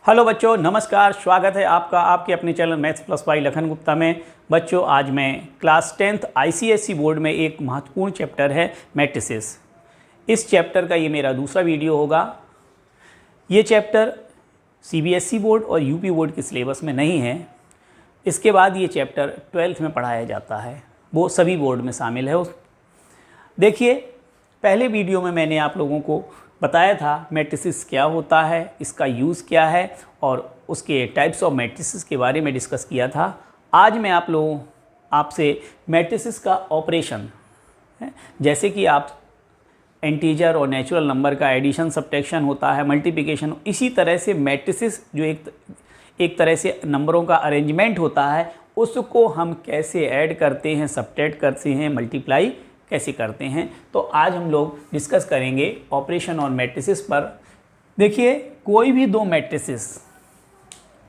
Hello बच्चों, नमस्कार। स्वागत है आपका आपके अपने channel Maths Plus Y Lakhan Gupta में। बच्चों, आज मैं क्लास 10th आईसीएसई बोर्ड में एक महत्वपूर्ण चैप्टर है मैट्रिसेस। इस चैप्टर का ये मेरा दूसरा वीडियो होगा। ये चैप्टर सीबीएसई बोर्ड और यूपी बोर्ड के सिलेबस में नहीं है। इसके बाद ये चैप्टर 12th में पढ़ाया जाता है, वो सभी बोर्ड में शामिल है। देखिए, पहले वीडियो में मैंने आप लोगों को बताया था मैट्रिसेस क्या होता है, इसका यूज़ क्या है और उसके टाइप्स ऑफ मैट्रिसेस के बारे में डिस्कस किया था। आज मैं आपसे मैट्रिसेस का ऑपरेशन है, जैसे कि आप इंटीजर और नेचुरल नंबर का एडिशन सब्ट्रैक्शन होता है, मल्टीप्लिकेशन, इसी तरह से मैट्रिसेस जो एक तरह से नंबरों का अरेंजमेंट होता है, उसको हम कैसे ऐड करते हैं, सब्ट्रैक्ट करते हैं, मल्टीप्लाई कैसे करते हैं। तो आज हम लोग डिस्कस करेंगे ऑपरेशन और मैट्रिसेस पर। देखिए, कोई भी दो मैट्रिसेस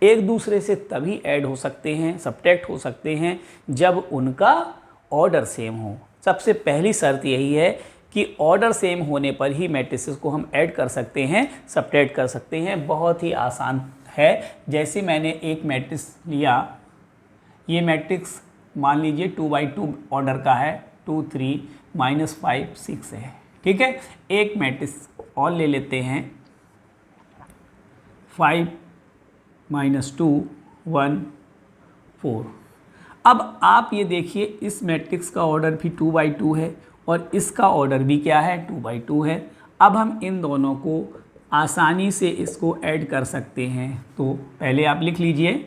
एक दूसरे से तभी ऐड हो सकते हैं, सब्ट्रैक्ट हो सकते हैं, जब उनका ऑर्डर सेम हो। सबसे पहली शर्त यही है कि ऑर्डर सेम होने पर ही मैट्रिसेस को हम ऐड कर सकते हैं, सब्ट्रैक्ट कर सकते हैं। बहुत ही आसान है। जैसे मैंने एक मैट्रिक्स लिया, ये मैट्रिक्स मान लीजिए 2×2 ऑर्डर का है, 2 3 -5 6 है, ठीक है। एक मैट्रिक्स और ले लेते हैं, 5 -2 1 4। अब आप ये देखिए, इस मैट्रिक्स का ऑर्डर भी 2×2 है और इसका ऑर्डर भी क्या है, 2×2 है। अब हम इन दोनों को आसानी से इसको ऐड कर सकते हैं। तो पहले आप लिख लीजिए,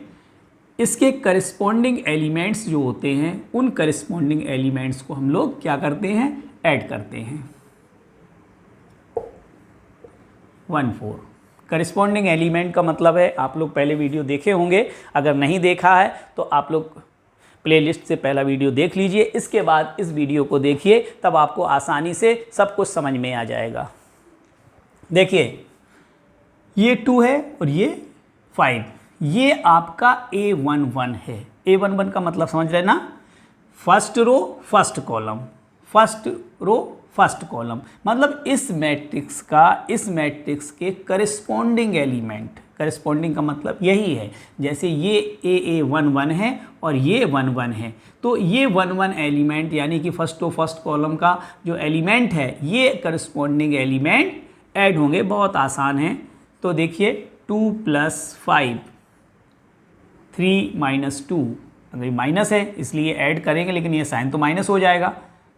इसके करस्पॉन्डिंग एलिमेंट्स जो होते हैं, उन करस्पॉन्डिंग एलिमेंट्स को हम लोग क्या करते हैं, ऐड करते हैं। 1 4 करस्पॉन्डिंग एलिमेंट का मतलब है, आप लोग पहले वीडियो देखे होंगे। अगर नहीं देखा है तो आप लोग प्लेलिस्ट से पहला वीडियो देख लीजिए, इसके बाद इस वीडियो को देखिए, तब आपको आसानी से सब कुछ समझ में आ जाएगा। देखिए, ये 2 है और ये 5, ये आपका A11 है। A11 का मतलब समझ रहे ना, first row first column, first row first column, मतलब इस मैट्रिक्स के करस्पॉन्डिंग एलिमेंट। करस्पॉन्डिंग का मतलब यही है, जैसे ये A11 है और ये 1 1 है, तो ये 1 1 एलिमेंट यानी कि फर्स्ट रो फर्स्ट कॉलम का जो एलिमेंट है, ये करस्पॉन्डिंग एलिमेंट ऐड होंगे। बहुत आसान है। तो देखिए, 2 + 5 3 -2, अगर माइनस है इसलिए ऐड करेंगे, लेकिन ये साइन तो माइनस हो जाएगा।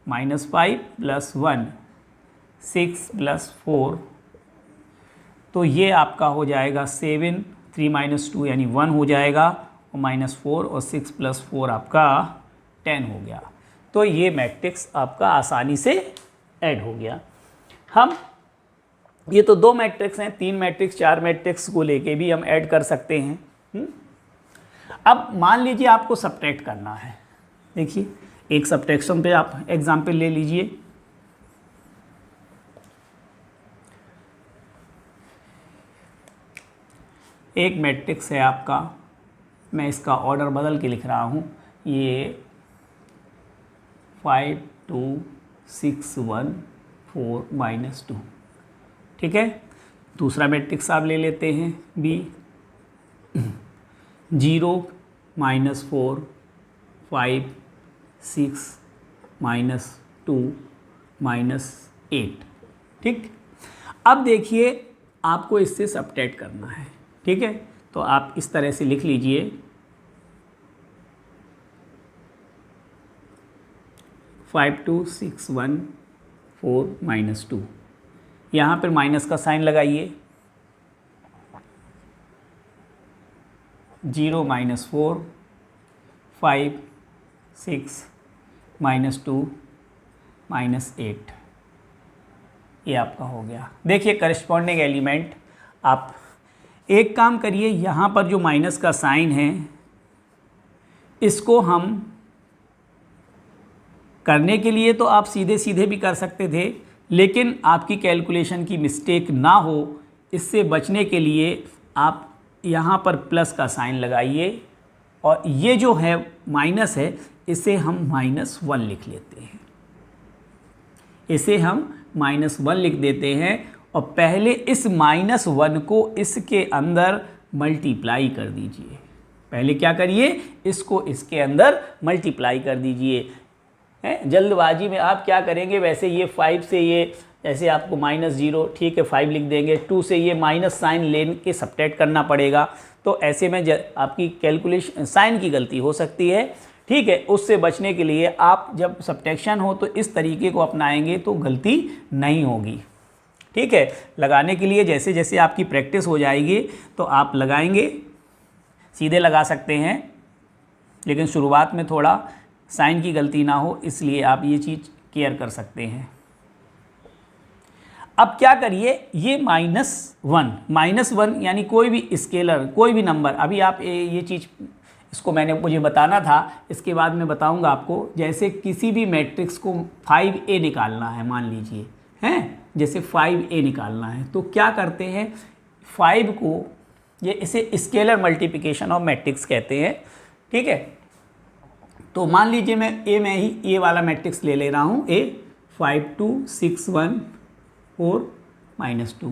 -5 + 1 6 + 4, तो ये आपका हो जाएगा 7। 3 -2 यानी 1 हो जाएगा, और -4 और 6 + 4 आपका 10 हो गया। तो ये मैट्रिक्स आपका आसानी से ऐड हो गया। हम ये तो 2 मैट्रिक्स हैं, 3 मैट्रिक्स 4 मैट्रिक्स को लेके भी हम ऐड कर सकते हैं। अब मान लीजिए आपको सब्ट्रैक्ट करना है। देखिए, एक सब्ट्रैक्शन पे आप एग्जाम्पल ले लीजिए। एक मैट्रिक्स है आपका, मैं इसका ऑर्डर बदल के लिख रहा हूँ, ये 5 2 6 1 4 -2, ठीक है। दूसरा मैट्रिक्स आप ले लेते हैं, B 0 -4 5 6 -2 -8, ठीक। अब देखिए, आपको इससे सब्ट्रैक्ट करना है, ठीक है। तो आप इस तरह से लिख लीजिए, 5 2 6 1 4 -2, यहाँ पर माइनस का साइन लगाइए। 0 -4 5 6 -2 -8, ये आपका हो गया। देखिए, करस्पॉन्डिंग एलिमेंट। आप एक काम करिए, यहाँ पर जो माइनस का साइन है, इसको हम करने के लिए तो आप सीधे सीधे भी कर सकते थे, लेकिन आपकी कैलकुलेशन की मिस्टेक ना हो, इससे बचने के लिए आप यहाँ पर प्लस का साइन लगाइए, और ये जो है माइनस है, इसे हम -1 लिख लेते हैं। इसे हम -1 लिख देते हैं, और पहले इस -1 को इसके अंदर मल्टीप्लाई कर दीजिए। पहले क्या करिए, इसको इसके अंदर मल्टीप्लाई कर दीजिए। जल्दबाजी में आप क्या करेंगे, वैसे ये 5 से ये ऐसे आपको -0, ठीक है 5 लिख देंगे, 2 से ये माइनस साइन लेन के सब्ट्रैक्ट करना पड़ेगा, तो ऐसे में आपकी कैलकुलेशन साइन की गलती हो सकती है, ठीक है। उससे बचने के लिए आप जब सब्ट्रैक्शन हो तो इस तरीके को अपनाएंगे तो गलती नहीं होगी, ठीक है। लगाने के लिए जैसे जैसे आपकी प्रैक्टिस हो जाएगी तो आप लगाएंगे, सीधे लगा सकते हैं, लेकिन शुरुआत में थोड़ा साइन की गलती ना हो इसलिए आप ये चीज़ केयर कर सकते हैं। अब क्या करिए, ये -1 यानी कोई भी स्केलर, कोई भी नंबर, अभी आप ये चीज़ इसको मुझे बताना था, इसके बाद मैं बताऊंगा आपको। जैसे किसी भी मैट्रिक्स को 5a निकालना है, मान लीजिए हैं, जैसे 5a निकालना है तो क्या करते हैं, 5 को ये इसे स्केलर मल्टीप्लिकेशन ऑफ मैट्रिक्स कहते हैं, ठीक है। तो मान लीजिए मैं ही ए वाला मैट्रिक्स ले रहा हूँ, A 5 2 6 1 4 -2।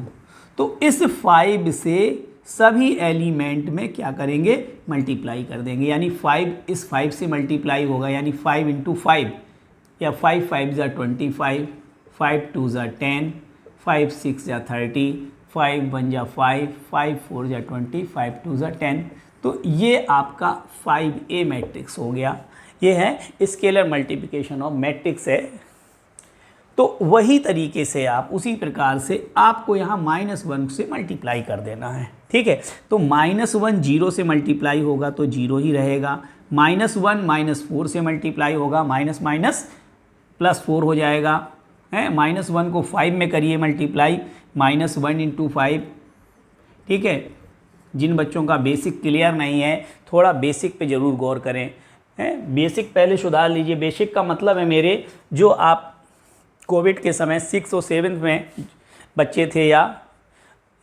तो इस 5 से सभी एलिमेंट में क्या करेंगे, मल्टीप्लाई कर देंगे, यानी 5 इस 5 से मल्टीप्लाई होगा, यानी 5 × 5 या 5 5 = 25, 5 2 = 10, 5 6 = 30, 5 1 = 5, 5 4 = 20, 5 2 = 10। तो ये आपका 5a मैट्रिक्स हो गया। ये है स्केलर मल्टीप्लिकेशन ऑफ मैट्रिक्स है। तो वही तरीके से आप उसी प्रकार से आपको यहाँ -1 से मल्टीप्लाई कर देना है, ठीक है। तो -1 0 से मल्टीप्लाई होगा तो 0 ही रहेगा, -1 -4 से मल्टीप्लाई होगा, माइनस +4 हो जाएगा, है। -1 को 5 में करिए मल्टीप्लाई, -1 × 5, ठीक है। जिन बच्चों का बेसिक क्लियर नहीं है, थोड़ा बेसिक पे ज़रूर गौर करें, हैं। बेसिक पहले सुधार लीजिए। बेसिक का मतलब है मेरे, जो आप कोविड के समय 6 और 7 में बच्चे थे या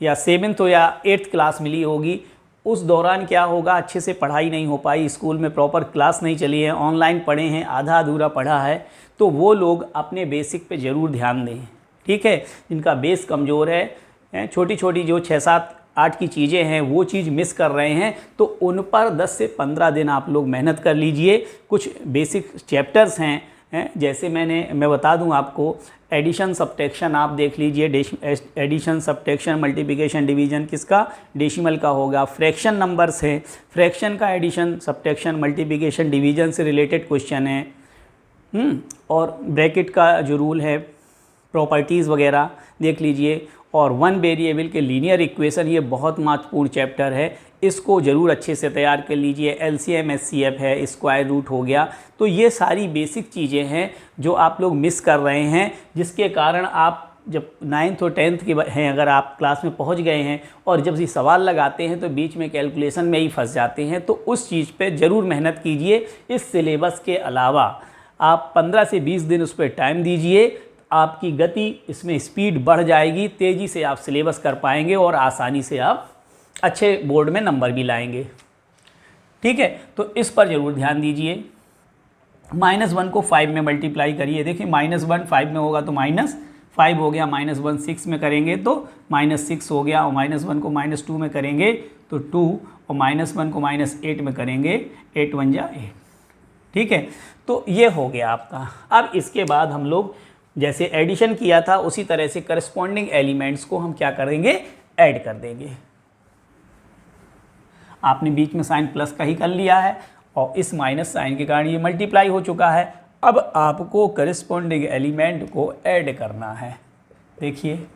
7th या 8th क्लास मिली होगी, उस दौरान क्या होगा, अच्छे से पढ़ाई नहीं हो पाई, स्कूल में प्रॉपर क्लास नहीं चली है, ऑनलाइन पढ़े हैं, आधा अधूरा पढ़ा है, तो वो लोग अपने बेसिक पे ज़रूर ध्यान दें, ठीक है। जिनका बेस कमज़ोर है, छोटी छोटी जो 6 7 8 की चीज़ें हैं वो चीज़ मिस कर रहे हैं, तो उन पर 10 से 15 दिन आप लोग मेहनत कर लीजिए। कुछ बेसिक चैप्टर्स हैं, जैसे मैं बता दूं आपको, एडिशन सब्ट्रैक्शन आप देख लीजिए, एडिशन सब्ट्रैक्शन मल्टीप्लिकेशन डिवीजन किसका, डेसिमल का होगा। फ्रैक्शन नंबर्स है, फ्रैक्शन का एडिशन सब्ट्रैक्शन मल्टीप्लिकेशन डिवीजन से रिलेटेड क्वेश्चन है। और ब्रैकेट का जो रूल है, प्रॉपर्टीज़ वगैरह देख लीजिए। और 1 वेरिएबल के लीनियर इक्वेशन, ये बहुत महत्वपूर्ण चैप्टर है, इसको ज़रूर अच्छे से तैयार कर लीजिए। LCM SCF है, स्क्वायर रूट हो गया। तो ये सारी बेसिक चीज़ें हैं जो आप लोग मिस कर रहे हैं, जिसके कारण आप जब 9th और 10th के हैं, अगर आप क्लास में पहुंच गए हैं और जब ये सवाल लगाते हैं तो बीच में कैलकुलेशन में ही फंस जाते हैं, तो उस चीज़ पे ज़रूर मेहनत कीजिए। इस सिलेबस के अलावा आप 15 से 20 दिन उस पर टाइम दीजिए, आपकी गति इसमें स्पीड बढ़ जाएगी, तेज़ी से आप सिलेबस कर पाएंगे और आसानी से आप अच्छे बोर्ड में नंबर भी लाएंगे, ठीक है। तो इस पर ज़रूर ध्यान दीजिए। -1 को 5 में मल्टीप्लाई करिए, देखिए -1 5 में होगा तो -5 हो गया, -1 6 में करेंगे तो -6 हो गया, और -1 को -2 में करेंगे तो 2, और -1 को -8 में करेंगे 8 1 = 8, ठीक है। तो ये हो गया आपका। अब इसके बाद हम लोग जैसे एडिशन किया था उसी तरह से करस्पॉन्डिंग एलिमेंट्स को हम क्या करेंगे, ऐड कर देंगे। आपने बीच में साइन प्लस का ही कर लिया है और इस माइनस साइन के कारण ये मल्टीप्लाई हो चुका है। अब आपको करस्पॉन्डिंग एलिमेंट को ऐड करना है। देखिए,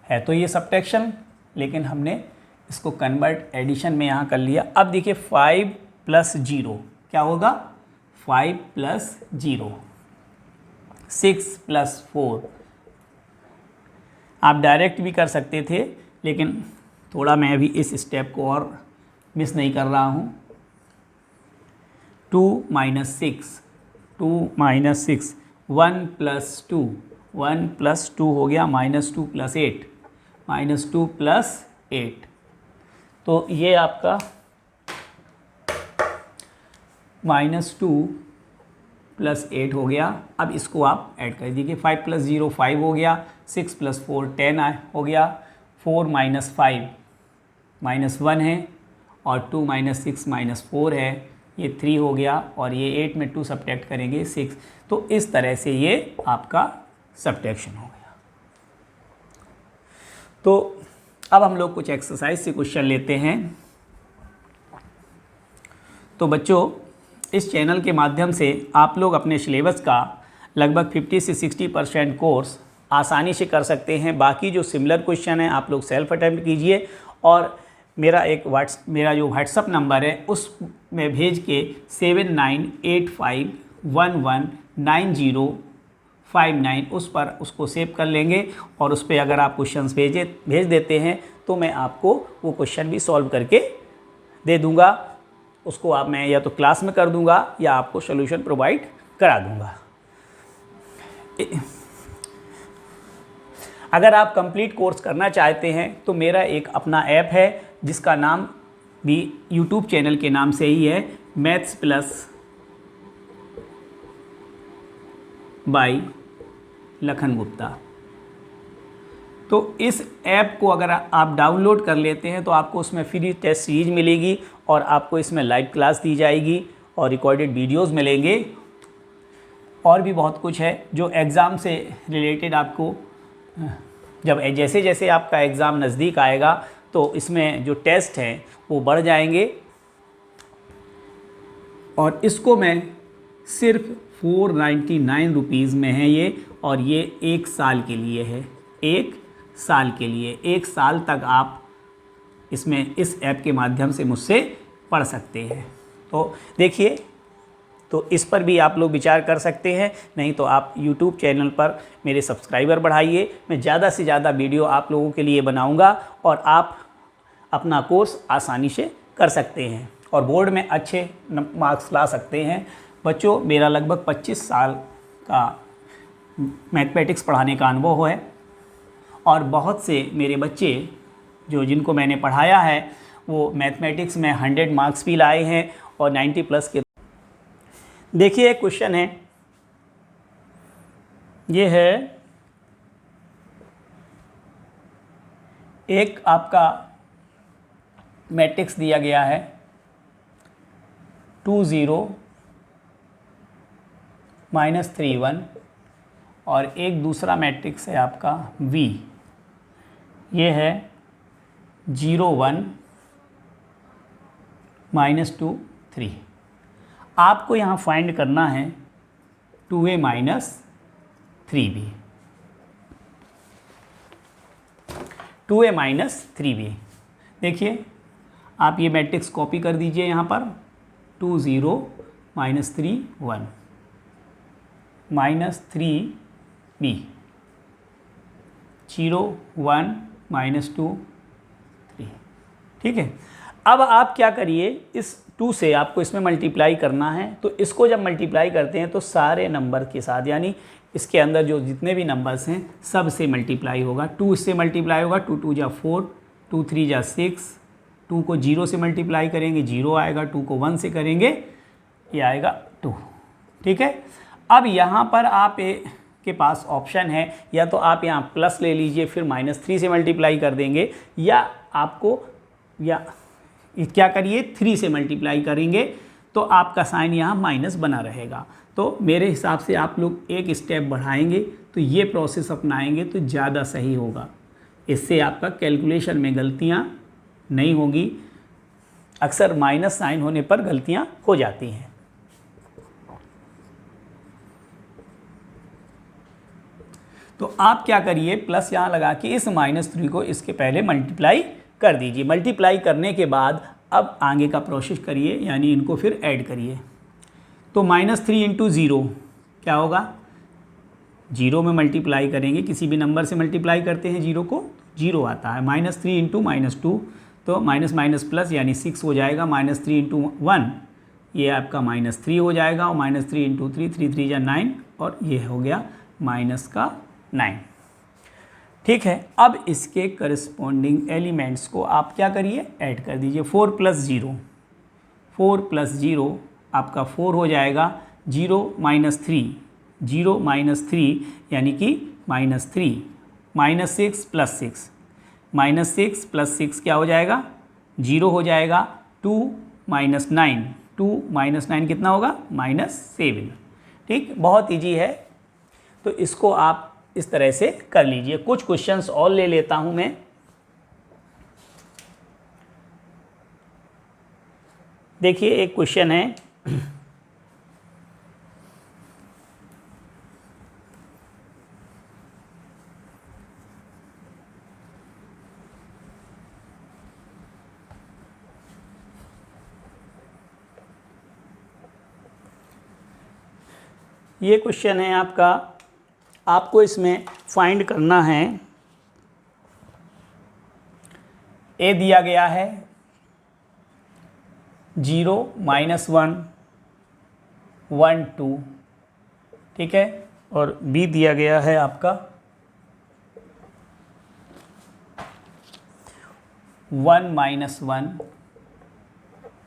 है तो ये सब्ट्रैक्शन, लेकिन हमने इसको कन्वर्ट एडिशन में यहाँ कर लिया। अब देखिए 5 + 0 क्या होगा, 5 + 0 6 + 4। आप डायरेक्ट भी कर सकते थे, लेकिन थोड़ा मैं अभी इस स्टेप को और मिस नहीं कर रहा हूँ। 2 - 6 2 - 6 1 + 2 1 + 2 हो गया, -2 + 8 -2 + 8। तो ये आपका -2 + 8 हो गया। अब इसको आप ऐड कर दीजिए। 5 + 0 5 हो गया, 6 + 4 10 हो गया, 4 - 5 -1 है और 2 - 6 - 4 है, ये 3 हो गया और ये 8 में 2 सब्ट्रैक्ट करेंगे 6। तो इस तरह से ये आपका सब्ट्रैक्शन हो गया। तो अब हम लोग कुछ एक्सरसाइज से क्वेश्चन लेते हैं। तो बच्चों, इस चैनल के माध्यम से आप लोग अपने सिलेबस का लगभग 50 से 60% कोर्स आसानी से कर सकते हैं। बाकी जो सिमिलर क्वेश्चन हैं आप लोग सेल्फ अटेम्प्ट कीजिए और मेरा जो व्हाट्सअप नंबर है उसमें भेज के 7985119059 उस पर उसको सेव कर लेंगे और उस पर अगर आप क्वेश्चंस भेज देते हैं तो मैं आपको वो क्वेश्चन भी सॉल्व करके दे दूंगा। उसको मैं या तो क्लास में कर दूंगा या आपको सॉल्यूशन प्रोवाइड करा दूंगा। अगर आप कंप्लीट कोर्स करना चाहते हैं तो मेरा एक अपना ऐप है जिसका नाम भी यूट्यूब चैनल के नाम से ही है, maths plus by Lakhan Gupta. तो इस ऐप को अगर आप डाउनलोड कर लेते हैं तो आपको उसमें फ्री टेस्ट सीरीज मिलेगी और आपको इसमें लाइव क्लास दी जाएगी और रिकॉर्डेड वीडियोस मिलेंगे और भी बहुत कुछ है जो एग्ज़ाम से रिलेटेड आपको जब जैसे जैसे आपका एग्ज़ाम नज़दीक आएगा तो इसमें जो टेस्ट हैं वो बढ़ जाएंगे। और इसको मैं सिर्फ 499 रुपीज़ में है ये, और ये 1 साल के लिए है। 1 साल के लिए, 1 साल तक आप इसमें इस ऐप के माध्यम से मुझसे पढ़ सकते हैं। तो देखिए, तो इस पर भी आप लोग विचार कर सकते हैं। नहीं तो आप YouTube चैनल पर मेरे सब्सक्राइबर बढ़ाइए। मैं ज़्यादा से ज़्यादा वीडियो आप लोगों के लिए बनाऊंगा और आप अपना कोर्स आसानी से कर सकते हैं और बोर्ड में अच्छे मार्क्स ला सकते हैं। बच्चों, मेरा लगभग 25 साल का मैथमेटिक्स पढ़ाने का अनुभव है और बहुत से मेरे बच्चे जिनको मैंने पढ़ाया है वो मैथमेटिक्स में 100 मार्क्स भी लाए हैं और 90+ के। देखिए, एक क्वेश्चन है, ये है एक आपका मैट्रिक्स दिया गया है 2 0 -3 1 और एक दूसरा मैट्रिक्स है आपका V, ये है 0 1 -2 3। आपको यहाँ फाइंड करना है 2a - 3b, 2a - 3b। देखिए, आप ये मैट्रिक्स कॉपी कर दीजिए यहाँ पर 2 0 -3 1 -3b 0 1 -2 3। ठीक है। अब आप क्या करिए, इस 2 से आपको इसमें मल्टीप्लाई करना है। तो इसको जब मल्टीप्लाई करते हैं तो सारे नंबर के साथ, यानी इसके अंदर जो जितने भी नंबर्स हैं सब से मल्टीप्लाई होगा। 2 इससे मल्टीप्लाई होगा, 2 2 जा 4, 2 3 जा 6, 2 को 0 से मल्टीप्लाई करेंगे 0 आएगा, 2 को 1 से करेंगे ये आएगा 2। ठीक है। अब यहाँ पर आप के पास ऑप्शन है, या तो आप यहाँ प्लस ले लीजिए फिर -3 से मल्टीप्लाई कर देंगे, या आपको क्या करिए 3 से मल्टीप्लाई करेंगे तो आपका साइन यहाँ माइनस बना रहेगा। तो मेरे हिसाब से आप लोग एक स्टेप बढ़ाएंगे तो ये प्रोसेस अपनाएंगे तो ज़्यादा सही होगा। इससे आपका कैलकुलेशन में गलतियाँ नहीं होगी। अक्सर माइनस साइन होने पर गलतियाँ हो जाती हैं। तो आप क्या करिए, प्लस यहाँ लगा के इस -3 को इसके पहले मल्टीप्लाई कर दीजिए। मल्टीप्लाई करने के बाद अब आगे का प्रोसेस करिए, यानी इनको फिर ऐड करिए। तो -3 × 0 क्या होगा, 0 में मल्टीप्लाई करेंगे, किसी भी नंबर से मल्टीप्लाई करते हैं 0 को, 0 आता है। -3 × -2 तो माइनस माइनस प्लस यानी 6 हो जाएगा। -3 × 1 ये आपका -3 हो जाएगा और -3 × 3 3 3 या 9 और ये हो गया -9। ठीक है। अब इसके करस्पॉन्डिंग एलिमेंट्स को आप क्या करिए, ऐड कर दीजिए। 4 + 0, 4 + 0 आपका 4 हो जाएगा। 0 - 3, 0 - 3 यानी कि -3, -6 + 6, -6 + 6 क्या हो जाएगा जीरो हो जाएगा, 2 माइनस 9, 2 माइनस 9 कितना होगा, -7। ठीक, बहुत ईजी है। तो इसको आप इस तरह से कर लीजिए। कुछ क्वेश्चंस और ले लेता हूं मैं। देखिए एक क्वेश्चन है, ये क्वेश्चन है आपका, आपको इसमें फाइंड करना है, ए दिया गया है 0, -1, 1, 2, ठीक है, और बी दिया गया है आपका 1, -1,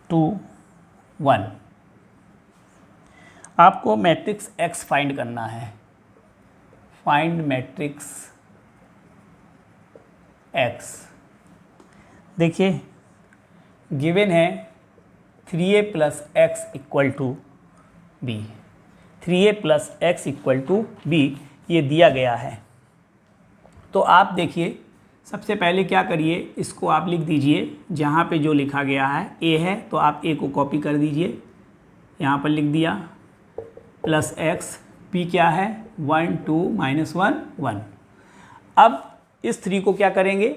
2, 1। आपको मैट्रिक्स एक्स फाइंड करना है। Find matrix x. देखिए गिवन है 3a + x = b, 3a + x = b, ये दिया गया है। तो आप देखिए सबसे पहले क्या करिए, इसको आप लिख दीजिए, जहाँ पे जो लिखा गया है a है तो आप a को कॉपी कर दीजिए, यहाँ पर लिख दिया, +x, p क्या है 1, 2, -1, 1। अब इस 3 को क्या करेंगे,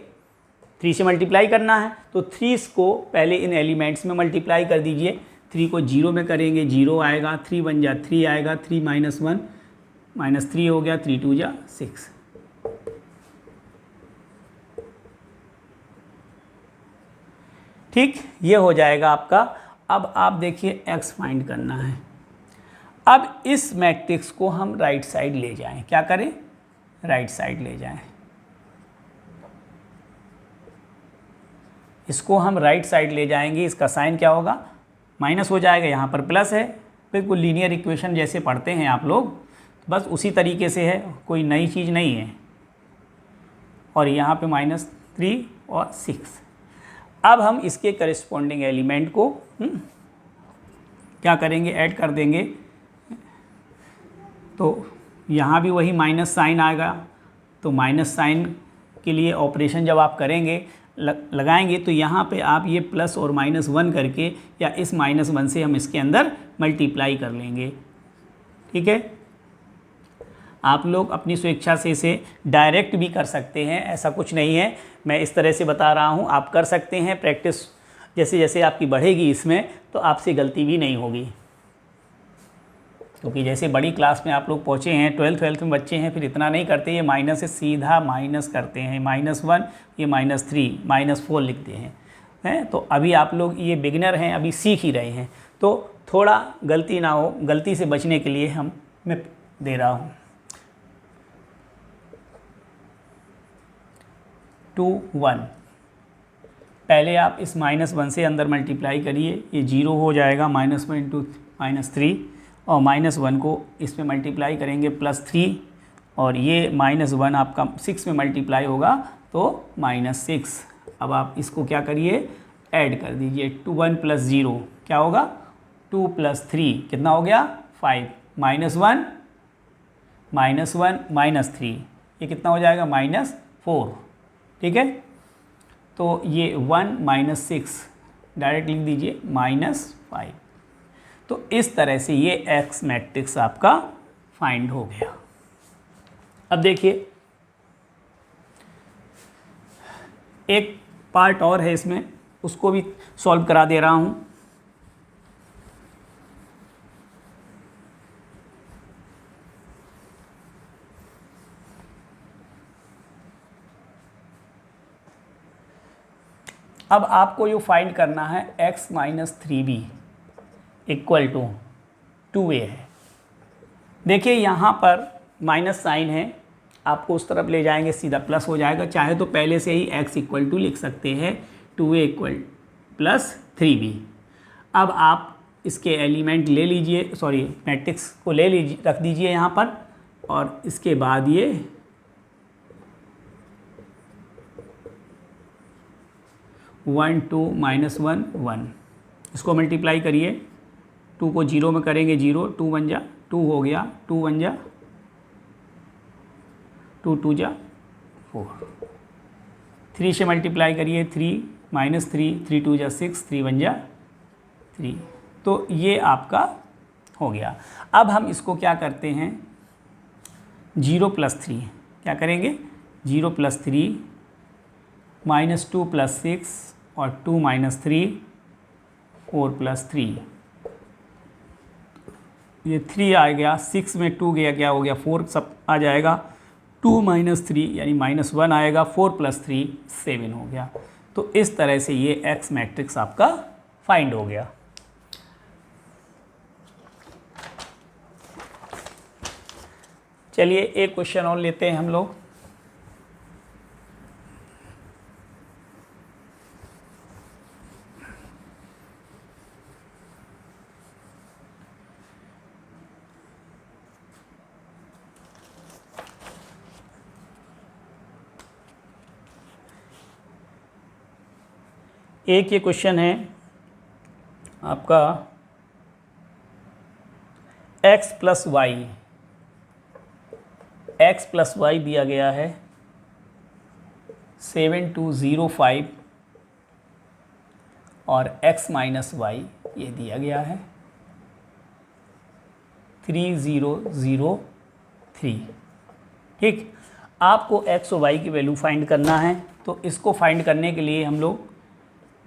3 से मल्टीप्लाई करना है, तो 3 को पहले इन एलिमेंट्स में मल्टीप्लाई कर दीजिए। 3 को 0 में करेंगे, 0 आएगा, 3 बन जा 3 आएगा, 3 -1 -3 हो गया, 3 2 जा 6। ठीक, ये हो जाएगा आपका। अब आप देखिए x फाइंड करना है। अब इस मैट्रिक्स को हम राइट साइड ले जाएं, क्या करें, राइट साइड ले जाएं। इसको हम राइट साइड ले जाएंगे, इसका साइन क्या होगा, माइनस हो जाएगा, यहाँ पर प्लस है। बिल्कुल लीनियर इक्वेशन जैसे पढ़ते हैं आप लोग, बस उसी तरीके से है, कोई नई चीज़ नहीं है। और यहाँ पे -3 और 6। अब हम इसके करिस्पॉन्डिंग एलिमेंट को क्या करेंगे, ऐड कर देंगे। तो यहाँ भी वही माइनस साइन आएगा, तो माइनस साइन के लिए ऑपरेशन जब आप करेंगे लगाएंगे, तो यहाँ पे आप ये प्लस और -1 करके, या इस -1 से हम इसके अंदर मल्टीप्लाई कर लेंगे। ठीक है, आप लोग अपनी स्वेच्छा से इसे डायरेक्ट भी कर सकते हैं, ऐसा कुछ नहीं है, मैं इस तरह से बता रहा हूँ, आप कर सकते हैं। प्रैक्टिस जैसे जैसे आपकी बढ़ेगी इसमें, तो आपसे गलती भी नहीं होगी, क्योंकि जैसे बड़ी क्लास में आप लोग पहुँचे हैं, 12th में बच्चे हैं, फिर इतना नहीं करते, ये माइनस से सीधा माइनस करते हैं, -1, ये -3, -4 लिखते हैं। तो अभी आप लोग ये बिगिनर हैं, अभी सीख ही रहे हैं, तो थोड़ा गलती ना हो, गलती से बचने के लिए मैं दे रहा हूँ। 2, 1, पहले आप इस -1 से अंदर मल्टीप्लाई करिए, ये 0 हो जाएगा, -1 × -3, और -1 को इसमें मल्टीप्लाई करेंगे +3, और ये -1 आपका 6 में मल्टीप्लाई होगा तो -6। अब आप इसको क्या करिए, ऐड कर दीजिए, 1 + 0 क्या होगा, 2 + 3 कितना हो गया, 5, -1 -3, ये कितना हो जाएगा, -4। ठीक है, तो ये 1 - 6 डायरेक्ट लिख दीजिए, -5। तो इस तरह से ये एक्स मैट्रिक्स आपका फाइंड हो गया। अब देखिए एक पार्ट और है इसमें, उसको भी सॉल्व करा दे रहा हूँ। अब आपको ये फाइंड करना है x - 3b = 2a है। देखिए यहाँ पर माइनस साइन है, आपको उस तरफ ले जाएंगे सीधा प्लस हो जाएगा, चाहे तो पहले से ही x = लिख सकते हैं 2a + 3b। अब आप इसके एलिमेंट ले लीजिए, सॉरी मैट्रिक्स को ले लीजिए, रख दीजिए यहाँ पर, और इसके बाद ये 1 2 -1 1, इसको मल्टीप्लाई करिए, 2 को 0 में करेंगे 0, 2 1 जा 2 हो गया, 2 1 जा 2 2 जा 4, 3 से मल्टीप्लाई करिए, 3 -3 3 2 जा 6, 3 1 जा 3, तो ये आपका हो गया। अब हम इसको क्या करते हैं, 0 + 3 क्या करेंगे, 0 + 3 -2 + 6 और 2 - 3 4 + 3, ये 3 आ गया, 6 में 2 गया, क्या हो गया 4 सब आ जाएगा, 2 - 3 यानी -1 आएगा, 4 + 3 7 हो गया। तो इस तरह से ये एक्स मैट्रिक्स आपका फाइंड हो गया। चलिए एक क्वेश्चन और लेते हैं हम लोग। एक ये क्वेश्चन है आपका x + y दिया गया है 7 2 0 5 और x - y ये दिया गया है 3 0 0 3। ठीक, आपको x और y की वैल्यू फाइंड करना है। तो इसको फाइंड करने के लिए हम लोग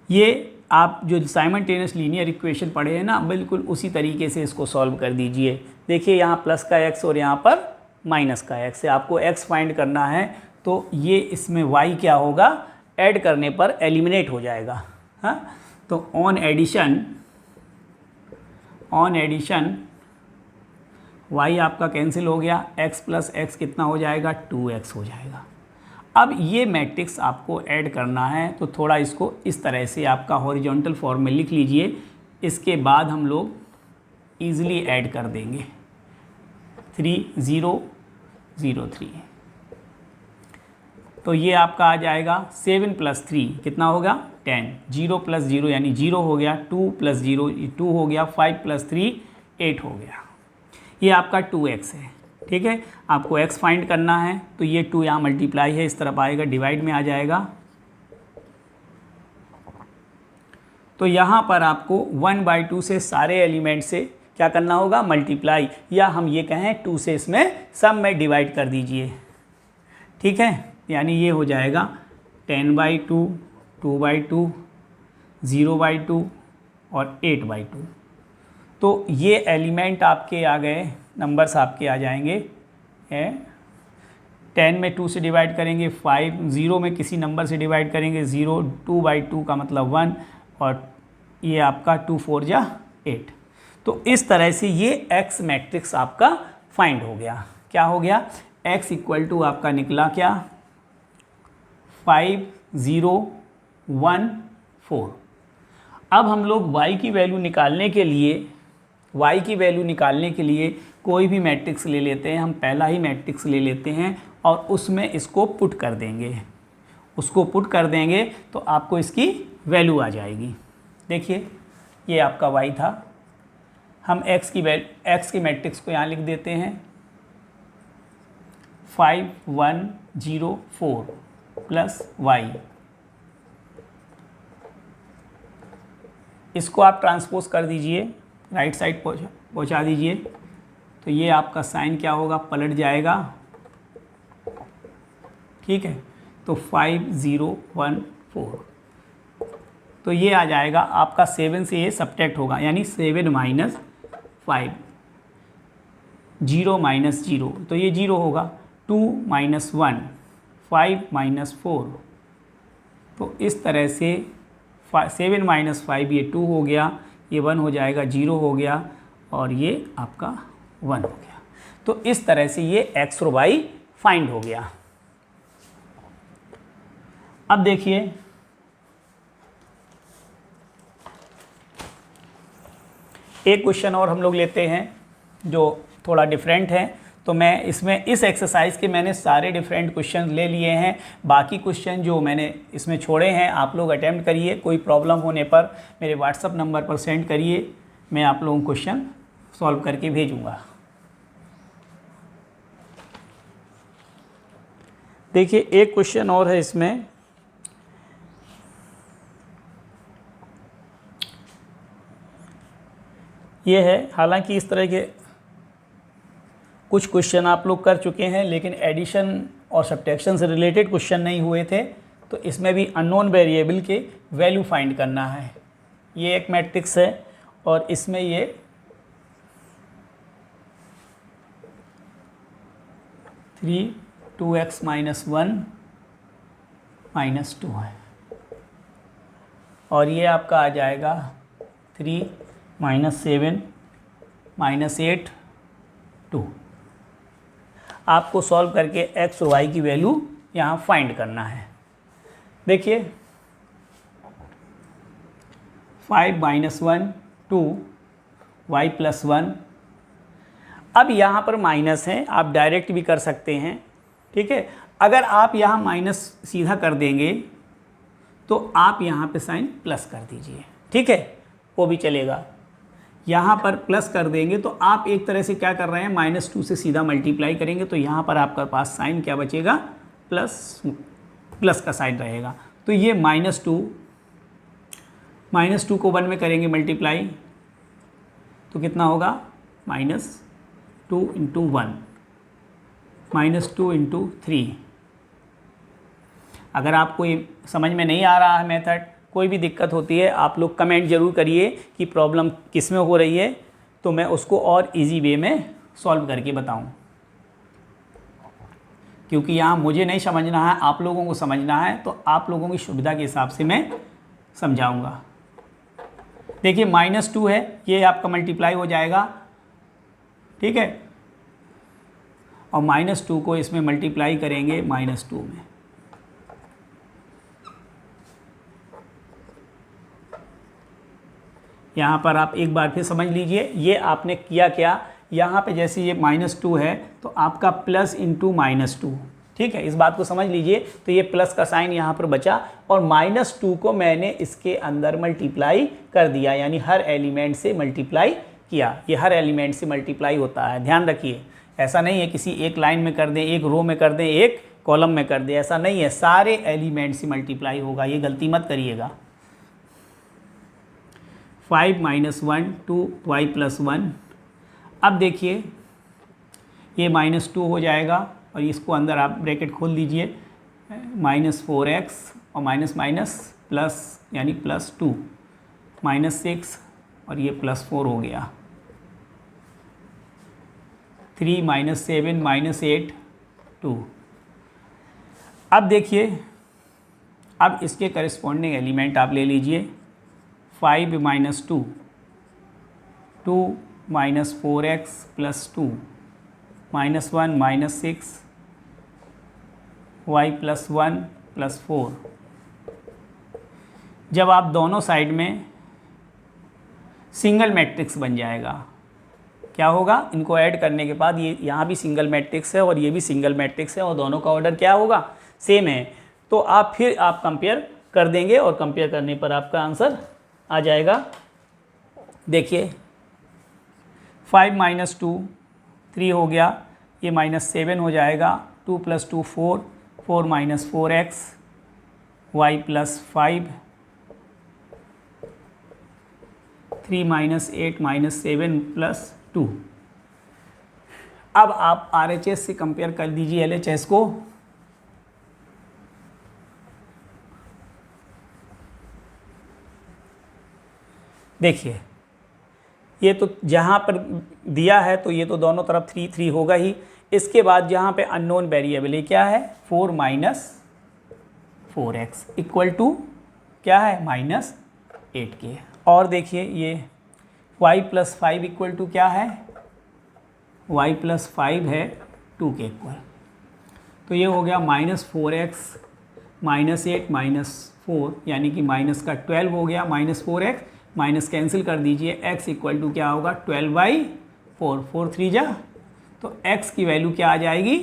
ये आप जो साइमल्टेनियस लीनियर इक्वेशन पढ़े हैं ना, बिल्कुल उसी तरीके से इसको सॉल्व कर दीजिए। देखिए यहाँ प्लस का x और यहाँ पर माइनस का x है, आपको x फाइंड करना है, तो ये इसमें y क्या होगा, ऐड करने पर एलिमिनेट हो जाएगा। हाँ, तो ऑन एडिशन y आपका कैंसिल हो गया, x + x कितना हो जाएगा, 2x हो जाएगा। अब ये मैट्रिक्स आपको ऐड करना है, तो थोड़ा इसको इस तरह से आपका हॉरिजॉन्टल फॉर्म में लिख लीजिए, इसके बाद हम लोग ईज़िली ऐड कर देंगे 3 0 0 3। तो ये आपका आ जाएगा 7 + 3 कितना होगा 10, 0 + 0 यानी 0 हो गया, 2 + 0 2 हो गया, 5 + 3 8 हो गया। ये आपका 2x है। ठीक है, आपको x फाइंड करना है, तो ये 2 यहाँ मल्टीप्लाई है, इस तरफ आएगा, डिवाइड में आ जाएगा। तो यहाँ पर आपको 1/2 से सारे एलिमेंट से क्या करना होगा, मल्टीप्लाई, या हम ये कहें 2 से इसमें सब में डिवाइड कर दीजिए। ठीक है, यानी ये हो जाएगा 10/2 2/2 0/2 और 8/2। तो ये एलिमेंट आपके आ गए, नंबर्स आपके आ जाएंगे 10 में 2 से डिवाइड करेंगे 5, 0 में किसी नंबर से डिवाइड करेंगे 0, 2/2 का मतलब 1, और ये आपका 2 4 जा 8। तो इस तरह से ये x मैट्रिक्स आपका फाइंड हो गया। क्या हो गया, x = आपका निकला क्या 5 0 1 4। अब हम लोग y की वैल्यू निकालने के लिए कोई भी मैट्रिक्स ले लेते हैं, हम पहला ही मैट्रिक्स ले लेते हैं और उसमें इसको पुट कर देंगे। उसको पुट कर देंगे तो आपको इसकी वैल्यू आ जाएगी। देखिए ये आपका y था, हम x की मैट्रिक्स को यहाँ लिख देते हैं 5 1 0 4 प्लस y। इसको आप ट्रांसपोज कर दीजिए, राइट साइड पहुँचा दीजिए, तो ये आपका साइन क्या होगा, पलट जाएगा। ठीक है, तो 5 0 1 4, तो ये आ जाएगा आपका 7 से ये सब्ट्रैक्ट होगा, यानी 7 - 5 0 - 0, तो ये 0 होगा, 2 - 1 5 - 4, तो इस तरह से 7 - 5 ये 2 हो गया, ये 1 हो जाएगा, 0 हो गया, और ये आपका 1 हो गया। तो इस तरह से ये x और y फाइंड हो गया। अब देखिए एक क्वेश्चन और हम लोग लेते हैं जो थोड़ा डिफरेंट है, तो मैं इसमें इस एक्सरसाइज के मैंने सारे डिफरेंट क्वेश्चन ले लिए हैं। बाकी क्वेश्चन जो मैंने इसमें छोड़े हैं आप लोग अटेम्प्ट करिए, कोई प्रॉब्लम होने पर मेरे व्हाट्सअप नंबर पर सेंड करिए, मैं आप लोगों को क्वेश्चन सॉल्व करके भेजूँगा। देखिए एक क्वेश्चन और है इसमें, ये है, हालांकि इस तरह के कुछ क्वेश्चन आप लोग कर चुके हैं लेकिन एडिशन और सब्ट्रैक्शन से रिलेटेड क्वेश्चन नहीं हुए थे, तो इसमें भी अननोन वेरिएबल के वैल्यू फाइंड करना है। ये एक मैट्रिक्स है और इसमें ये 3 2x - 1 - 2 है और ये आपका आ जाएगा 3 - 7 - 8 2। आपको सॉल्व करके x और y की वैल्यू यहाँ फाइंड करना है। देखिए 5 - 1 2 y + 1। अब यहाँ पर माइनस है, आप डायरेक्ट भी कर सकते हैं, ठीक है। अगर आप यहाँ माइनस सीधा कर देंगे तो आप यहाँ पे साइन प्लस कर दीजिए, ठीक है, वो भी चलेगा। यहाँ पर प्लस कर देंगे तो आप एक तरह से क्या कर रहे हैं, -2 से सीधा मल्टीप्लाई करेंगे तो यहाँ पर आपका पास साइन क्या बचेगा, प्लस का साइन रहेगा। तो ये -2 को 1 में करेंगे मल्टीप्लाई तो कितना होगा, -2 × 1 -2 × 3। अगर आपको ये समझ में नहीं आ रहा है मेथड, कोई भी दिक्कत होती है आप लोग कमेंट ज़रूर करिए कि प्रॉब्लम किस में हो रही है, तो मैं उसको और इजी वे में सॉल्व करके बताऊं। क्योंकि यहाँ मुझे नहीं समझना है, आप लोगों को समझना है, तो आप लोगों की सुविधा के हिसाब से मैं समझाऊंगा। देखिए -2 है, ये आपका मल्टीप्लाई हो जाएगा, ठीक है, और -2 को इसमें मल्टीप्लाई करेंगे -2 में। यहाँ पर आप एक बार फिर समझ लीजिए, ये आपने किया क्या, यहाँ पे जैसे ये -2 है तो आपका प्लस इंटू -2, ठीक है, इस बात को समझ लीजिए। तो ये प्लस का साइन यहाँ पर बचा और -2 को मैंने इसके अंदर मल्टीप्लाई कर दिया, यानी हर एलिमेंट से मल्टीप्लाई किया। ये हर एलिमेंट से मल्टीप्लाई होता है, ध्यान रखिए। ऐसा नहीं है किसी एक लाइन में कर दें, एक रो में कर दें, एक कॉलम में कर दें, ऐसा नहीं है, सारे एलिमेंट से मल्टीप्लाई होगा, ये गलती मत करिएगा। 5 - 1 2 y + 1। अब देखिए ये -2 हो जाएगा और इसको अंदर आप ब्रैकेट खोल दीजिए, -4x और माइनस माइनस प्लस यानी +2 -6 और ये +4 हो गया। 3 - 7 - 8 2। अब देखिए, अब इसके करिस्पॉन्डिंग एलिमेंट आप ले लीजिए, 5 - 2 2 - 4x + 2 -1 - 6 y + 1 + 4। जब आप दोनों साइड में सिंगल मैट्रिक्स बन जाएगा, क्या होगा, इनको ऐड करने के बाद ये यहाँ भी सिंगल मैट्रिक्स है और ये भी सिंगल मैट्रिक्स है और दोनों का ऑर्डर क्या होगा, सेम है। तो आप फिर आप कंपेयर कर देंगे और कंपेयर करने पर आपका आंसर आ जाएगा। देखिए 5 - 2 3 हो गया, ये -7 हो जाएगा, 2 + 2 4 4 - 4x y + 5 3 - 8 - 7 + 2। अब आप RHS से कंपेयर कर दीजिए LHS को। देखिए ये तो जहाँ पर दिया है तो ये तो दोनों तरफ 3 3 होगा ही। इसके बाद जहाँ पे अननोन वेरिएबल है क्या है, 4 - 4x = क्या है, -8 के। और देखिए ये y + 5 = क्या है, y + 5 है 2 के इक्वल। तो ये हो गया -4x -8 - 4 यानी कि माइनस का 12 हो गया, -4x माइनस कैंसिल कर दीजिए, x = क्या होगा, 12/4 4 3 जा तो x की वैल्यू क्या आ जाएगी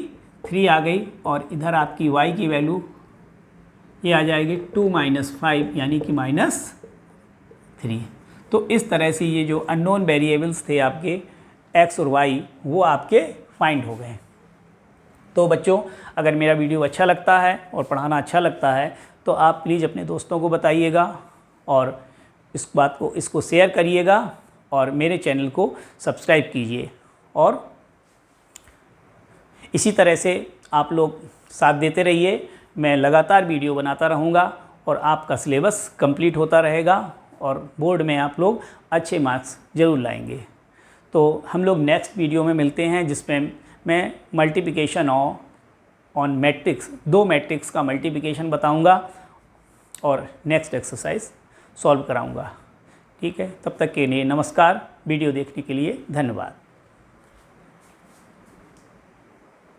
3 आ गई, और इधर आपकी y की वैल्यू ये आ जाएगी 2 - 5 यानी कि -3। तो इस तरह से ये जो अननोन वेरिएबल्स थे आपके x और y वो आपके फाइंड हो गए। तो बच्चों, अगर मेरा वीडियो अच्छा लगता है और पढ़ाना अच्छा लगता है तो आप प्लीज़ अपने दोस्तों को बताइएगा और इसको शेयर करिएगा और मेरे चैनल को सब्सक्राइब कीजिए। और इसी तरह से आप लोग साथ देते रहिए, मैं लगातार वीडियो बनाता रहूँगा और आपका सिलेबस कंप्लीट होता रहेगा और बोर्ड में आप लोग अच्छे मार्क्स ज़रूर लाएंगे। तो हम लोग नेक्स्ट वीडियो में मिलते हैं, जिसमें मैं मल्टीप्लिकेशन ऑन मैट्रिक्स, 2 मैट्रिक्स का मल्टीप्लिकेशन बताऊंगा और नेक्स्ट एक्सरसाइज सॉल्व कराऊंगा। ठीक है, तब तक के लिए नमस्कार। वीडियो देखने के लिए धन्यवाद।